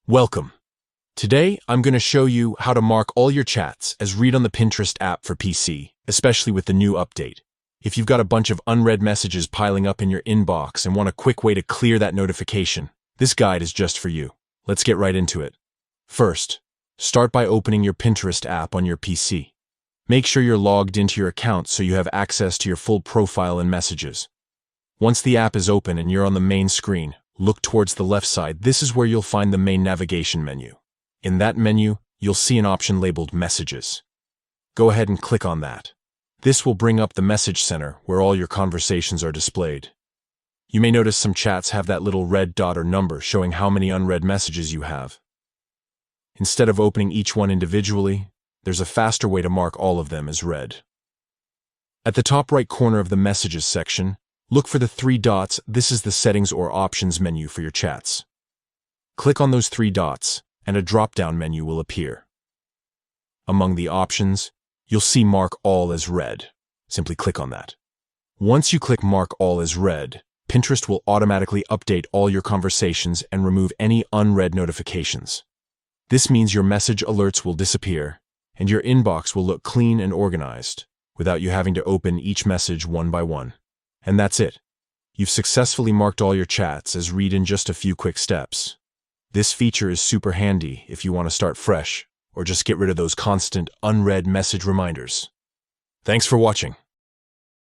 Welcome. Today, I'm going to show you how to mark all your chats as read on the Pinterest app for PC, especially with the new update. If you've got a bunch of unread messages piling up in your inbox and want a quick way to clear that notification, this guide is just for you. Let's get right into it. First, start by opening your Pinterest app on your PC. Make sure you're logged into your account so you have access to your full profile and messages. Once the app is open and you're on the main screen, look towards the left side. This is where you'll find the main navigation menu. In that menu, you'll see an option labeled Messages. Go ahead and click on that. This will bring up the message center where all your conversations are displayed. You may notice some chats have that little red dot or number showing how many unread messages you have. Instead of opening each one individually, there's a faster way to mark all of them as read. At the top right corner of the Messages section, look for the three dots. This is the Settings or Options menu for your chats. Click on those three dots, and a drop-down menu will appear. Among the options, you'll see Mark All as Read. Simply click on that. Once you click Mark All as Read, Pinterest will automatically update all your conversations and remove any unread notifications. This means your message alerts will disappear, and your inbox will look clean and organized, without you having to open each message one by one. And that's it. You've successfully marked all your chats as read in just a few quick steps. This feature is super handy if you want to start fresh or just get rid of those constant unread message reminders. Thanks for watching.